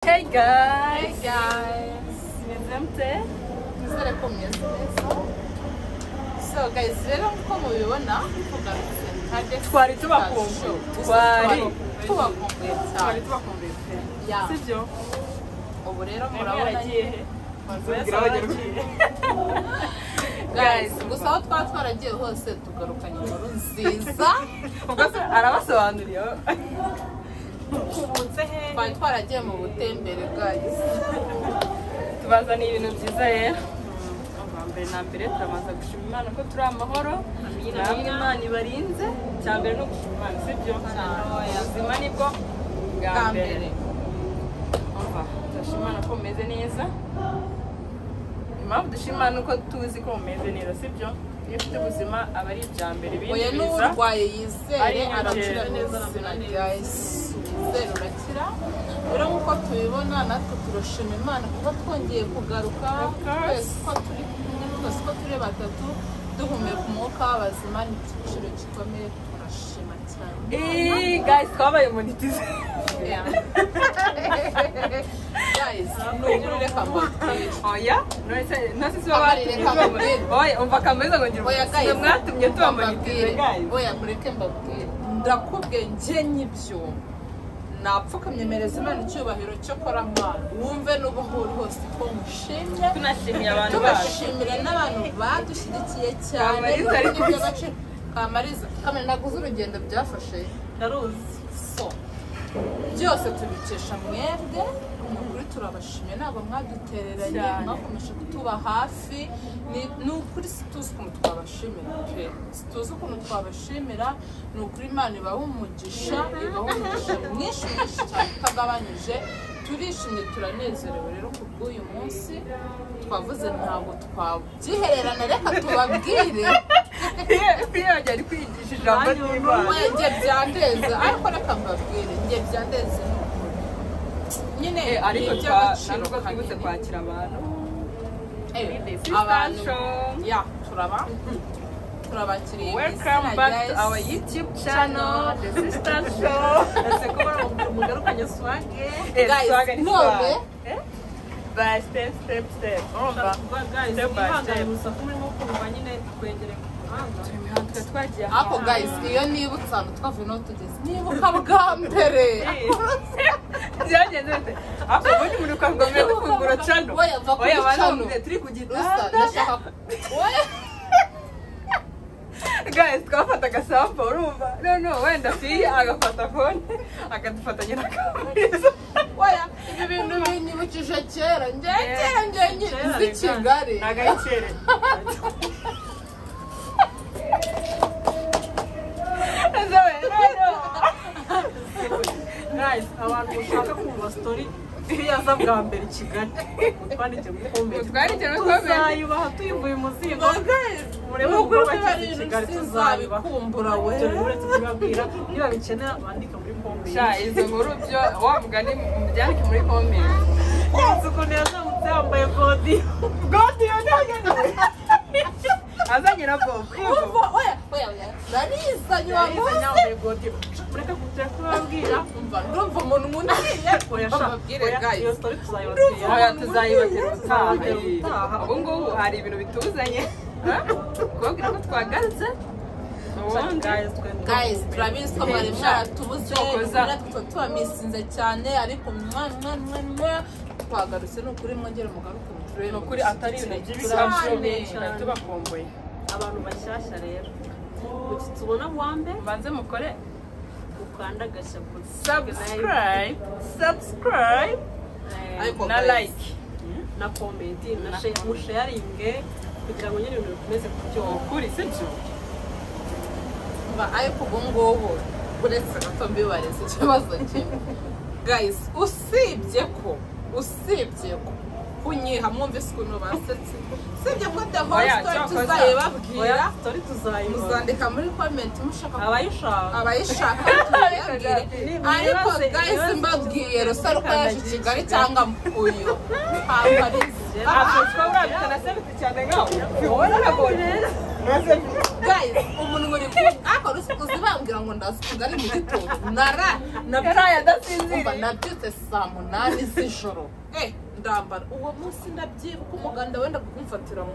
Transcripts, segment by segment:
Hey guys! Mezemte? Nizere ko mwese neza. So guys, rero nko mubibona Twari tubakumbuye. Twari tubakumbuye. Yeah. Sibyo? Ubu rero murabona guys, gusa aho twaragiye hose tugarukanye inkuru nziza. Arabasobanuriye. Twari twaragiye mu butembere guys. Tubazaniye ibintu byiza rero. Mbere na mbere turamaze gushima Imana ko turi amahoro. Namwe Imana ibarinze. Cyambere no gushima Imana sibyo? Ubuzima nibwo bwa mbere. Turashima Imana ko mumeze neza. Impamvu dushima Imana uko tuzi ko mumeze neza sibyo? Iyo ufite ubuzima aba ari ibya mbere ibindi biza. Oya n'urwaye yizere arakira neza guys. Yizere urakira. Rero nk'uko tubibona natwe turashima Imana kuba twongeye kugaruka twese ko turi kumwe twese ko turi batatu duhumeka umwuka w'abazima ni igiciro gikomeye turashima cyane. Guys, twabaye monetize. Guys, n'ukuri reka mbabwire. Oya, nose si babatumye. Oya, umva kameza ngo ngira. Oya guys, mwatumye tuba monetize guys. Oya mureke mbabwire. Ndakubwiye nje nyibyo. Napfukamye mereza Imana icyubahiro cyo kora Mana. Wumve n'ubu uri hose ko mushimye. Tunashimiye abantu tubashimira n'abantu badushyigikiye cyane. Kamariza, kamera naguze urugendo byafashe. Ndaruzi. So, byose tubikesha mwebwe. Nukuri turabashimye ntabwo mwadutereranye mwakomeje kutuba hafi. Ni ukuri situzi ukuntu twabashimira pe. Situzi ukuntu twabashimira ni ukuri Imana ibaha umugisha mwinshi cyane utagabanyije. Turishimye turanezerewe rero kubw'uyu munsi twavuze ntabwo twabyihererana reka tubabwire. Kwiyongera ari kwigisha ijambo ry'Imana. Njye byandeze ariko reka mbabwire njye byandeze nyine ariko ntabwo twibutse kwakira abantu. Abantu ya turabakiriye. Welcome back to our YouTube channel, The Sister Show. Mugarukanye swage. Guys, none by step. Step by step. Ako guys, iyo nibutsa ahantu twavuye no tugeze nibuka bwa mbere. Byagenze bite? Ako ubundi muri kwangomera gufungura channel. Oya abantu turi kugitanda. Ndashaka Guys, twafataga sample urumva. No, wenda fi agafata phone akadufatanya na kamera. Oya, ibi bintu binyibukije kera. Njye nzi Kigali. Nagayicere. Guys, abantu ushaka kumva story yaza bwa mbere Kigali. Twandike muri comment. Tuzayibaha tuyivuye umuzingo. Murebe uko bakize Kigali tuzabikumbura we. Tuzababwira niba bikenera bandika muri comment. Sha izo nkuru byo wamugani mubyandike muri comment. Ukuntu yazamutse yambaye godi yageze. Azanye na Bob. Oya. Narizanye wa yambaye godi. Mureka kubabwira ndumva umuntu munaniye. Iyo story tuzayibatera utaha. Ubu ngubu hari ibintu bituzanye. Kubabwira ko twagarutse. Guys, turabizi ko mwari mwaratubuze tubamisinze cyane ariko mwana twagarutse n'ukuri mwongere mugaruke muturebe n'ukuri atari ibintu by'ibikabyo tubakumbuye. Abantu bashyashya rero tubona wambe banze mukore ukanda gashapo subscribe na like na comment na share musharinge kugira ngo nyine ibintu bikomeze kuryoha ukuri sibyo. Ariko ubu ngubu uretse gato mbibareze ikibazo kimwe guys, usibye ko usibye kunyiha mwumvise ukuntu basetse sibye ko the whole story tuzayibabwira muzandika muri comment mushaka abayishaka tuyabwire ariko guys mbabwiye Rusaro ko yaje Kigali cyangwa uyu guys umuntu muri ako uzibambwira ngo ndazi Kigali mu gitondo nabyutse saa 8 z'ijoro ndambara uwo munsi ndabyibuka umuganda wenda kumfatira mu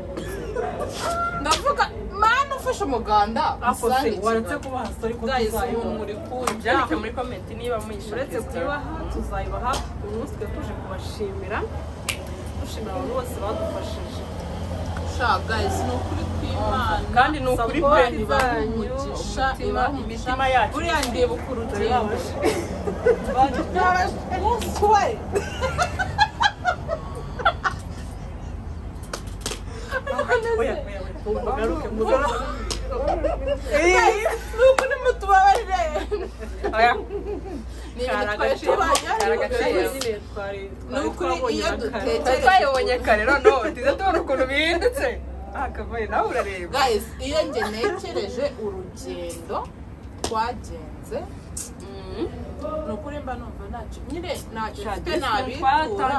ndavuga mana ufashe umuganda waretse kubaha story ko muri byandike muri comment niba muyishoretse kuyibaha tuzayibaha umunsi tuje kubashimira dushimira abantu bose badufashije guys no kuri kw'Imana kandi no kuri bani bamugisha imitima yacu buriya ndiye bukurutira mugaruke nukuri mutubabarire nukuri iyo dutekereje twayibonye kare noneho tuze tubona ukuntu bihindutse akavuye nawe urareba guys iyo nge nekereje urugendo twagenze nukuri mba numva ntacyo nyine ntacyo mfite nabitura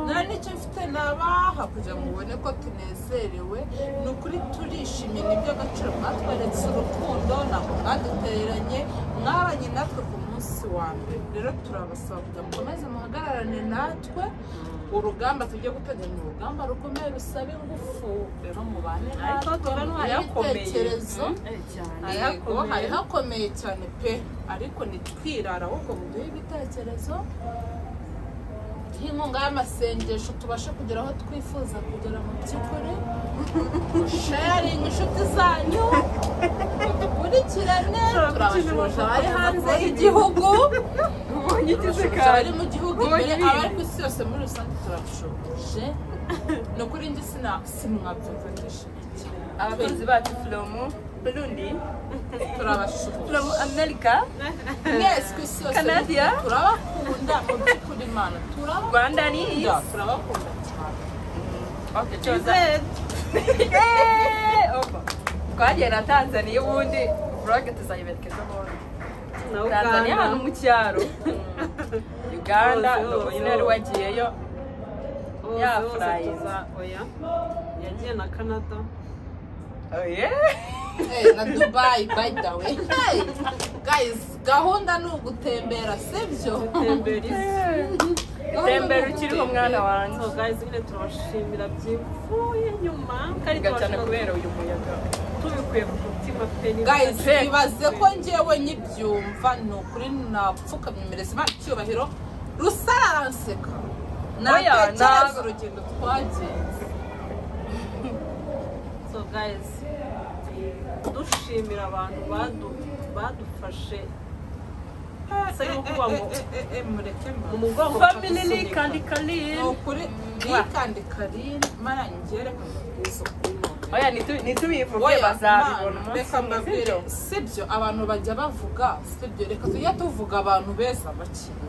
nta nicyo mfite nabaha kugira ngo ubone ko tunezerewe nukuri turishimye n'iby'agaciro mwatweretse urukundo ntabwo mwadutereranye mwabanye natwe ku munsi wa mbere rero turabasaba kugira ngo mukomeze muhagararane natwe urugamba tujye guteganya urugamba rukomeye rusaba ingufu rero mubane natwe n'ibitekerezo hari hakomeye cyane pe ariko nitwirara ahubwo muduhe ibitekerezo inkunga y'amasengesho tubashe kugera aho twifuza kugera mu by'ukuri sharing inshuti zanyu dukurikirane turabashuje abari hanze y'igihugu abari mu gihugu imbere abari ku isi yose muri rusange turabashuje ni ukuri njye simwabyumva ndishimye cyane abakunzi bacu from Burundi turabashuje from America yes ku isi yose Canada turabakunda mu by'ukuri Imana Rwanda ni turabakunda cyane okay cyoza twagiye na Tanzania ubundi vlog tuzayiberekeza hano Tanzania hano mu cyaro Uganda nyine ari wagiyeyo yafurayiza yagiye na Canada na Dubai by the way guys gahunda ni ugutembera sibyo tembera ukiriho mwana wanjye so guys nyine turabashimira byivuye nyuma kandi cyane kubera uyu muyaga tubikuye ku mutima pe guys bibaze ko njyewe nyibyumva ni ukuri napfukamye imbere Imana icyubahiro Rusaro aranseka natekereza urugendo twagenze so guys dushimira abantu badufashe se yo kuba ngo mureke mu mugongo family kandi kalin ukuri kandi kalin mara ngere kamubizo oya nitubivuge bazabibona reka mbabwire sibyo abantu bajya bavuga sibyo reka tujya tuvuga abantu beza bakiri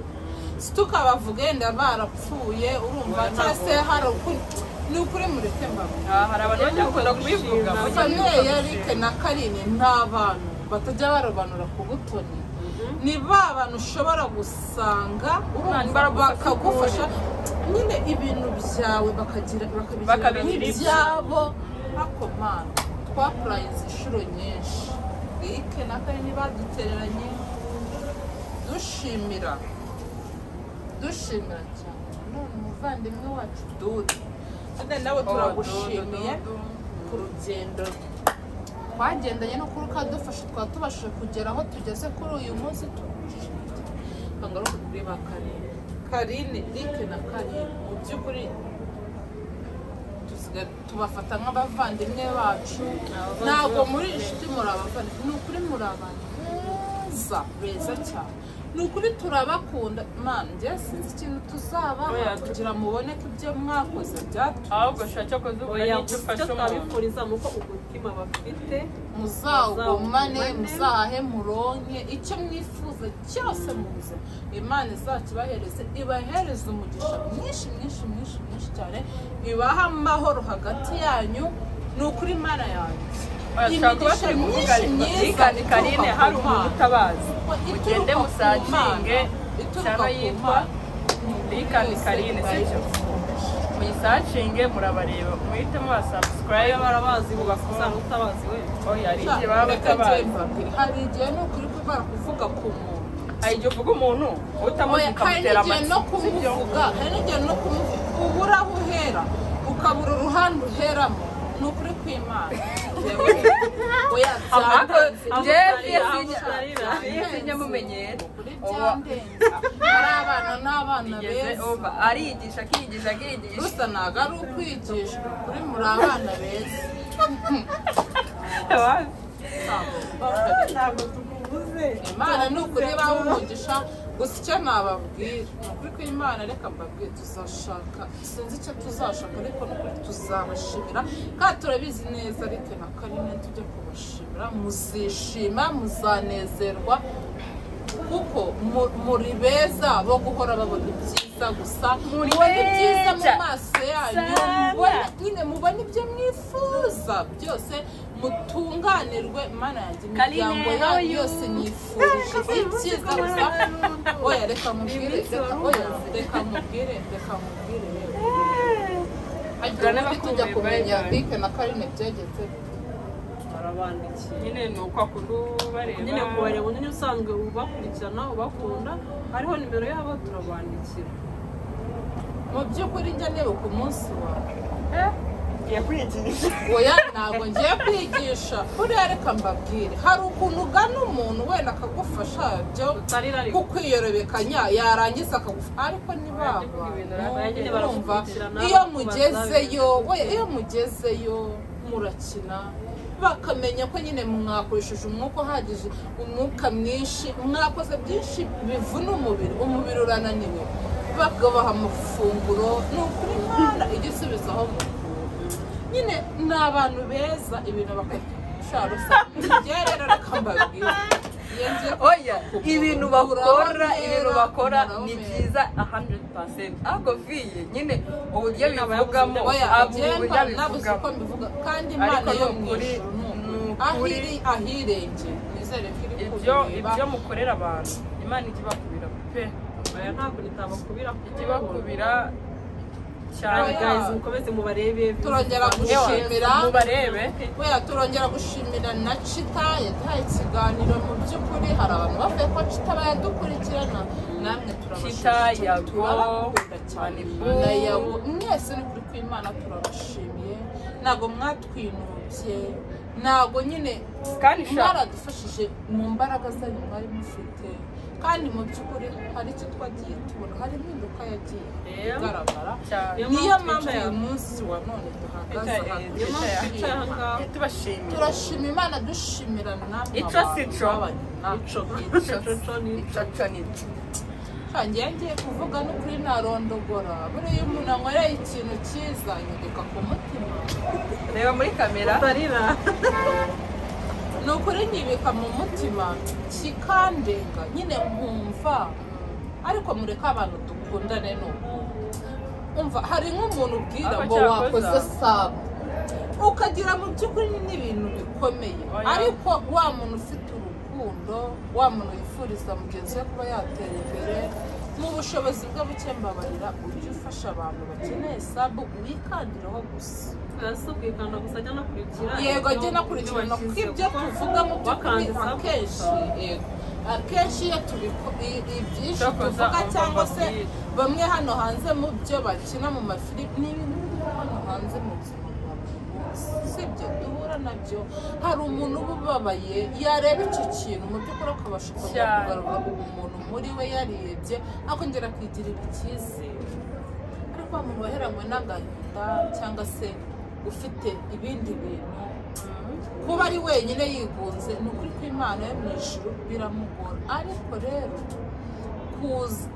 situkabavuga yenda barapfuye urumva cyase hari ni ukuri mureke mbabwire hari abantu bajya gukunda kubivuga famille Eric na Karine nta bantu batajya barobanura ku butoni ni bantu ushobora gusanga bakagufasha nyine ibintu byawe bakabigira ibyabo ako mana twapurayize inshuro nyinshi Eric na Karine badutereranye dushimira cyane none umuvandimwe wacu Dude nawe turagushimiye ku rugendo twagendanye no kuri kadufasha twatubashije kugera aho tugeze kuri uyu munsi tugushimiye kangaruka kuri ba Karine Eric na Karine mu by'ukuri tubafata nk'abavandimwe bacu ntabwo muri inshuti muri abavandimwe ni ukuri muri abantu beza cyane nukuri turabakunda man njye sinzi ikintu tuzaba kugira mubone ko ibyo mwakoze byatumye ahubwo shaka ko zuba n'icyo ufasha twabifuriza nuko umutima bafite muzawugumane muzahe muronke icyo mwifuza cyose mu buzima Imana izakibahereze ibahereze umugisha mwinshi cyane ibaha amahoro hagati yanyu ni ukuri Imana yanyu imigisha myinshi myiza Karine hari umuntu utabazi ugende musacinge cyangwa yitwa Karine sicyo muyisacinge murabareba muhitemo wa subscribe barabazi bugakuza utabazi we oya ari igihe baba batabazi hari igihe no kuri kubara kuvuga ku muntu hari igihe uvuga umuntu utamuzi ukamutera hari no kumuvuga hari n'igihe no kumuvuga ubura aho uhera ukabura uruhande uheramo ni ukuri kw'Imana sinjya mumenyera ari abana n'abana beza arigisha akigisha gusa ntabwo ari ukwigishwa kuri muri abana beza ntabwo tukuvuze Imana ni ukuri baha umugisha gusa icyo nababwira ni ukuri ko Imana reka mbabwire tuzashaka sinzi icyo tuzashaka ariko ni ukuri tuzabashimira kandi turabizi neza ariko na Karine tujya kubashimira muzishima muzanezerwa kuko muri beza bo guhora babona ibyiza gusa mubona ibyiza mu maso yanyu mubona ibyo mwifuza byose mutunganirwe Imana yanjye imiryango yanyu yose nyifurije ibyiza gusa oya reka mubwire tujya kumenya Bike na Karine byegetse barabandikiye nyine ni uko akubareba nyine kubareba nyine usanzwe ubakurikirana ubakunda hariho nimero yabo turabandikira mu by'ukuri njya nibuka umunsi wawe ngiye kwigisha oya ntabwo ngiye kwigisha buriya reka mbabwire hari ukuntu ugana umuntu wenda akagufasha byo kukwiyorobekanya yarangiza akagufasha ariko ntibaba iyo mugezeyo murakina bakamenya ko nyine mwakoresheje umwuka uhagije umwuka mwinshi mwakoze byinshi bivuna umubiri urananiwe bakabaha amafunguro ni ukuri Imana igisubizo aho nyine ni abantu beza ibintu bakashara rero reka mbabwire oya ibintu bakora ni byiza 100% ahubwo viye nyine uburyo bivugamo kandi Imana yo mu ijuru ahirenge nizere ko iri ibyo mukorera abantu Imana ijya ibakubira pe oya ntabwo nitabakubira ibakubira cyane guys mukomeze mubarebe turongera gushimira mubarebe turongera gushimira na Chita yaduhaye ikiganiro mu by'ukuri hari abantu bavuye ko Chita bayadukurikirana namwe turabashimira cyane mwese ni kuri kw'Imana turabashimiye ntabwo mwatwinubye ntabwo nyine mwaradufashije mu mbaraga zanyu mwari mufite kandi mu by'ukuri hari icyo twagiye tubona hari impinduka yagiye igaragara niyo mpamvu uyu munsi wa none duhagaze turashima Imana dushimira namwe ngiye kuvuga n'ukuri narondogora buriya umuntu anywereye ikintu cyiza nyegeka ku mutima reba muri kamera ni ukuri nyibika mu mutima kikandenga nyine nkumva ariko mureke abantu dukundane ni ukuri umva hari nk'umuntu ubwira ngo wakoze sawa ukagira mu by'ukuri n'ibintu bikomeye ariko wa muntu ufite urukundo wa muntu yifuriza mugenzi we kuba yatera imbere mu bushobozi bwe buke mbabarira ujye ufasha abantu bakeneye sabu wikandiraho gusa kwikanda gusa ajya nakurikira yego ajya nakurikirana kuko ibyo tuvuga mu by'ukuri akenshi iyo ibyinshi tuvuga cyangwa se bamwe hano hanze mu byo bakina mu mafilimi ni ibintu biri hano hanze mu buzima sibyo duhura nabyo hari umuntu uba ubabaye yareba icyo kintu mu by'ukuri akabasha kugarura ubumuntu muri we yarebye akongera akigirira icyizere ariko umuntu waheranywe n'agahinda cyangwa se ufite ibindi bintu kuba ari wenyine yigunze ni ukuri ko Imana yo mu ijuru biramugora ariko rero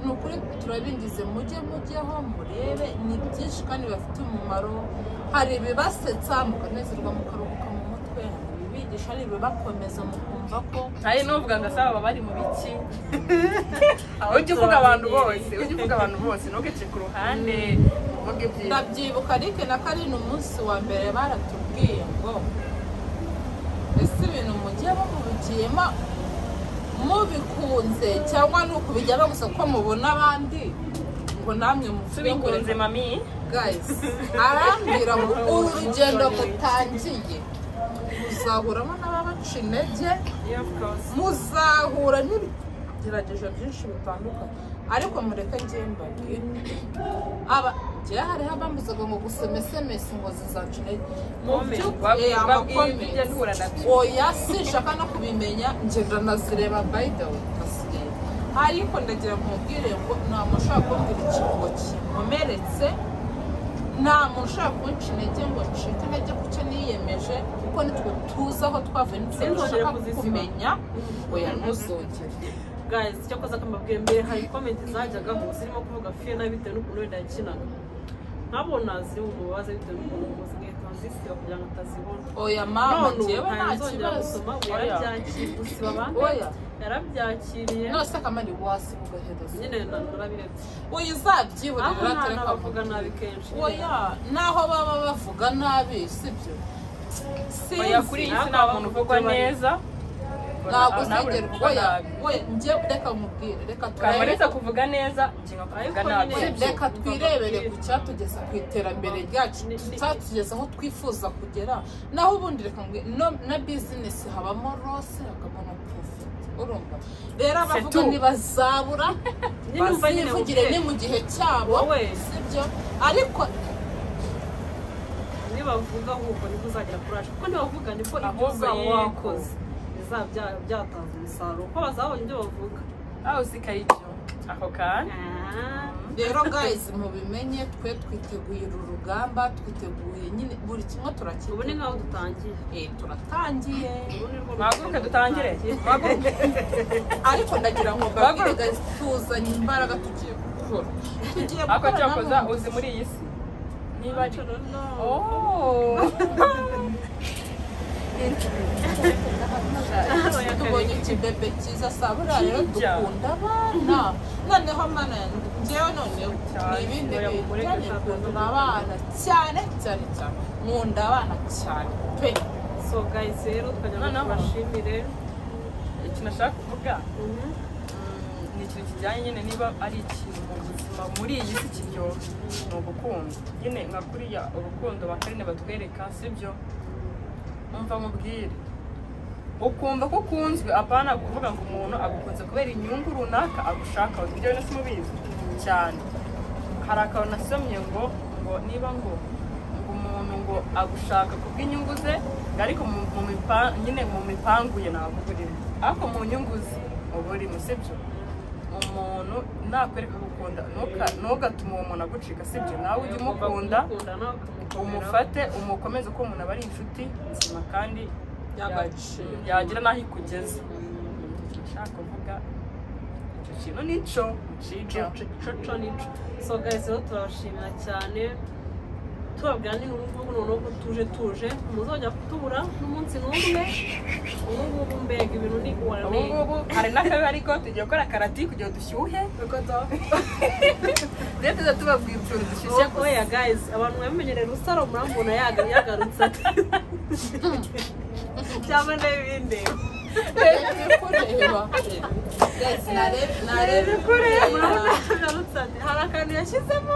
ni ukuri turabingize mujyeho murebe ni byinshi kandi bafite umumaro hari ibibasetsa mukanezerwa mukaruhuka mu mutwe bibigisha ari ibibakomeza mukumva ko hari n'uvuga ngo asaba bari mu biki ujye uvuga abantu bose ntugice ku ruhande uvuge ibyiza ndabyibuka ariko na Karine umunsi wa mbere baratubwiye ngo ese ibintu mugiye mubigiyemo mubikunze cyangwa ni ukubijyamo gusa ko mubona abandi ngo namwe mubikunze mami guys arambwira ngo uru rugendo mutangiye muzahuramo n'ababaca intege muzahura n'ibigeragezo byinshi bitandukanye ariko mureke mbabwire njyewe hariho abambuzaga ngo gusoma SMS ngo zizaca intege mu by'ukuri oya sinshaka no kubimenya ngenda nazireba by the way ndazireba ariko ndagira mubwire ngo nta muntu ushaka kumbwira ikintu ngo kinkomeretse nta muntu ushaka kunca intege ngo ncike intege ku cyo niyemeje kuko nitwe tuzi aho twavuye nitwe dushaka kumenya oya ntuzongere guys icyo koza kambabwiye mbere hari comment zajyagaho zirimo kuvuga Fiona bitewe n'ukuntu wenda yakinaga nkabona ziri mu mubaza bitewe n'ukuntu umuzigaye transistor kugira ngo atazibona oya mama njyewe nta kibazo yarabyakiriye gusiba abandi yarabyakiriye nose akamari wasi ugaheza nyine narabiretse oya uzabyiburira tereka bavuga nabi kenshi oya naho baba bavuga nabi sibyo oya kuri iyi si nta muntu uvugwa neza ntabwo uzigera oya njye reka mubwire reka turebe kuvuga neza kuvuga nabi reka twirebere ku cyatugeza ku iterambere ryacu cyatugeza aho twifuza kugera naho ubundi reka na business habamo rose hakabamo profit urumva rero abavuga ntibazabura bazivugire ni mu gihe cyabo sibyo ariko nibavuga ahubwo nibwo uzagera kuraje kuko nibavuga nibwo ibyo uzaba wakoze byatanze umusaruro uko bazabonye ibyo bavuga aho uzikaye ibyo ako kanya rero guys mubimenye twe twiteguye uru rugamba twiteguye nyine buri kimwe turakira ubu ni nkaho dutangiye turatangiye maguruke dutangire ariko ndagira ngo babwire guys tuzanye imbaraga tugiye gukora ako cyakoza uzi muri iyi si niba tubonye ikibebe cyiza sabura rero dukunda abana noneho mana njyewe noneho ni ibindi bijyanye nkunda abana cyane nkunda abana cyane pe so guys rero tukajya kubashimire ikintu nashaka kuvuga ni ikintu kijyanye nyine niba ari ikintu mu buzima muri iyi si kiryoshye ni ugukunda nyine nka kuriya urukundo bakarine batwereka sibyo umva mubwire ukumva ko ukunzwe apana kuvuga ngo umuntu agukunze kubera inyungu runaka agushaka ibyo bintu simubizi cyane hari akantu nasomye ngo niba ngo umuntu ngo agushaka kubw'inyungu ze ariko nyine mu mipanguye navuga urimo ariko mu nyungu ze uba urimo sibyo umuntu nakwereka gukunda ntugatume uwo muntu agucika sibyo nawe ujye umukunda umufate umukomeze ko umuntu aba ari inshuti nzima kandi yagira n'aho ikugeze nshaka kuvuga icyo kintu nico so guys rero turabashimira cyane tubabwira ni n'ubu noneho ko tuje muzajya kutubura n'umunsi n'umwe ubu mbega ibintu ni ubu hari n'akabi ariko tugiye gukora karati kugira ngo dushyuhe rero tuza tubabwira utuntu dushyushye oya guys abantu mwamenyereye rusaro murambona yagarutse cyangwa n'ibindi hari akantu yashyizemo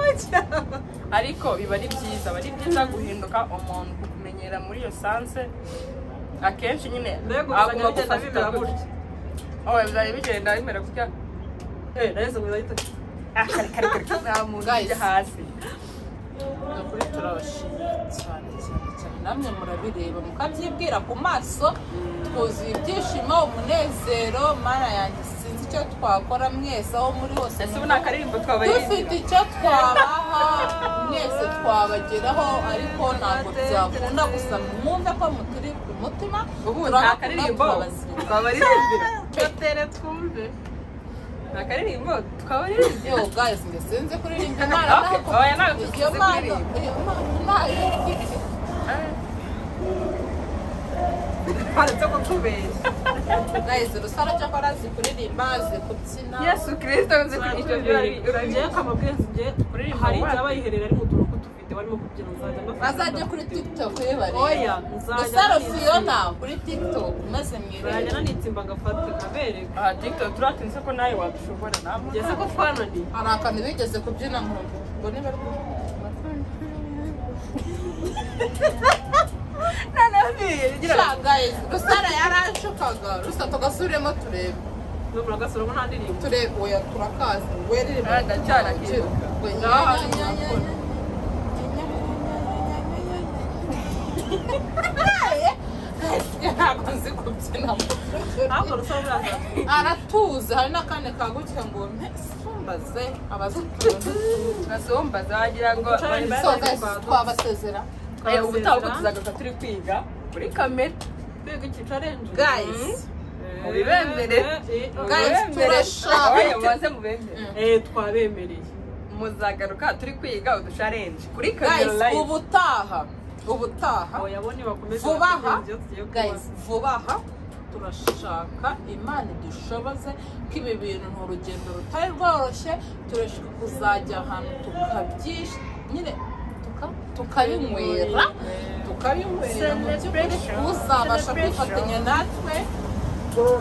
ariko biba ari byiza guhinduka umuntu kukumenyera muri iyo sanse akenshi nyine agomba gufata gutya bizajya bigenda bimera gutya nahise ngo urahita nta muntu ujya hasi ukuri turabashimira cyane namwe murabireba mukabyibwira ku maso twuzuye ibyishimo umunezero mana yanjye sinzi icyo twakora mwese aho muri hose ese ubu ni akaririmbo twabaye dufite icyo twabaha mwese twabagira kubageraho ariko ntabwo byakunda gusa mwumve ko muturi ku mutima ubu nta karirimbo twabaririmbira Chotere twumve nta karirimbo twabaririmbira yo guys nge sinzi kuririmba imana oya ntabwo tuzi kuririmba paretse ko tubeshya guys rusara cyo korazi kuririmba azi kubyina Yesu Kristo nzi ko icyo uragiye kamabwezi nge hari abayiherera ari mu turuko tufite barimo kubyina bazajya kuri TikTok yebare oya rusara Fiona kuri TikTok maze mwirebe nzajya nanitsimba ngafata kabere TikTok turatinze ko nawe wadushobora namwe ngeze ko twananiye hari akantu bigeze kubyina ngo niba guys rusara yarashukaga rusa tugasubiremo turebe n'umura gasoro nta ndirimbo turebe oya turakazi werere ndacyana ntabwo nzi kubyina ntabwo rusaba uraza aratuza hari n'akandi kagutya ngo mpesumbaze gasombaza wagira ngo twabasezera ubutaha ubwo tuzagaruka turi kwiga kuri kamera kwiga iki challenge guys mubibembere guys turashaka mubanze mubembere twabemereye muzagaruka turi kwiga udusharenje kuri kamera guys live ubutaha yabone bakomeza vubaha guys vubaha turashaka imana idushoboze ko ibi bintu ni urugendo rutari rworoshye turashaka kuzajya ahantu tukabyisha nyine tukabinywera mu by'ukuri uzabasha kwifatanya natwe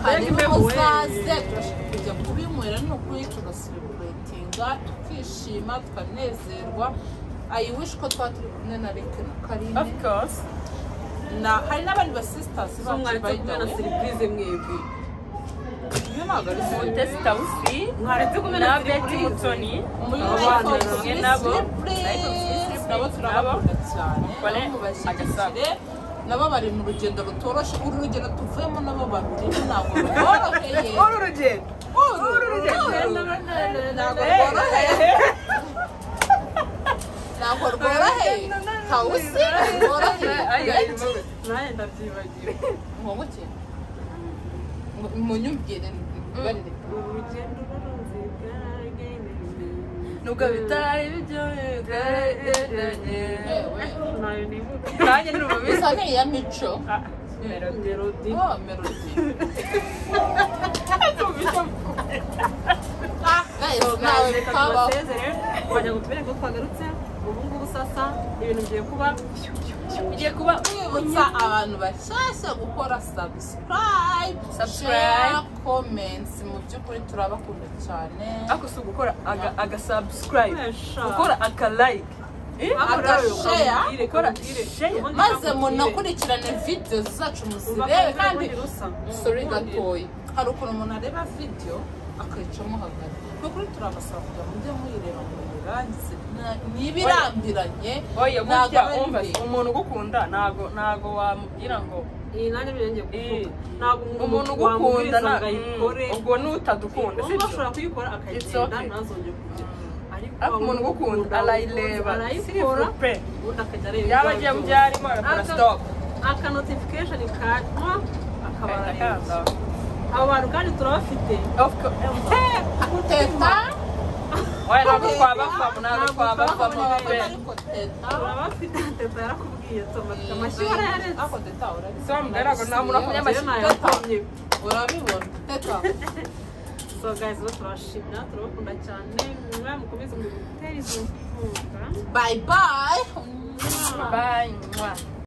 hanyuma uzaze turashaka kujya kubinywera ni ukuri tugaselebratinga tukishima tukanezerwa I wish ko twari turi kumwe na Rick na Karine of course hari n'abandi ba sisters bacu bayida na surprise mwebwe iyo ntabwo ari Mutesi Tausi mwaretse kumwe na Betty Mutoni abana kumwe nabo nabo turabakunda cyane Kone agashyigikire nabo bari mu rugendo rutoroshye uru rugendo tuvuyemo nabo barurimo ntabwo rworoheye uru rugendo ntabwo rworoheye Tausi rworoheye nanjye ndabyibagiwe nkomuke munyumvire barire urugendo nubwo bitari biryoheye nayo nibuka nanjye ni ububi bisa n'iya mico melody melody reka tubasezere twajya ngo tubere ko twagarutse ubu ngubu sasa ibintu bigiye kuba twibutsa abantu bashyashya gukora subscribe share comments mu by'ukuri turabakunda cyane ako si ugukora agasubscribe gukora akalike maze munakurikirane video zacu muzirebe kandi sorry gatoya hari ukuntu umuntu areba video akayicamo hagati nukuri turabasaba kugira ngo mujye muyireba mu birangize n'ibirambiranye oya burya umva umuntu ugukunda ntago wamubwira ngo iyi nanjye birenge kuvuga ntabwo umuntu ugukunda ubwo n'utadukunda ubu bashobora kuyikora akayigenda ntazongere kugira ariko umuntu ugukunda arayireba arayikora ubundi akajya areba yaba agiye mu byarimo agakora stop aka notification kanywa akabara abo bantu kandi turabafite teta oya ntabwo twabavamo turabafite teta yarakubwiye tomata amashyuha yararetse ako teta urabizi so mbwira ngo nta muntu akumye amashyuha urabibona teta so guys turabashimira turabakunda cyane mwe mukomeze mu gutera izo nkunga bye bye bye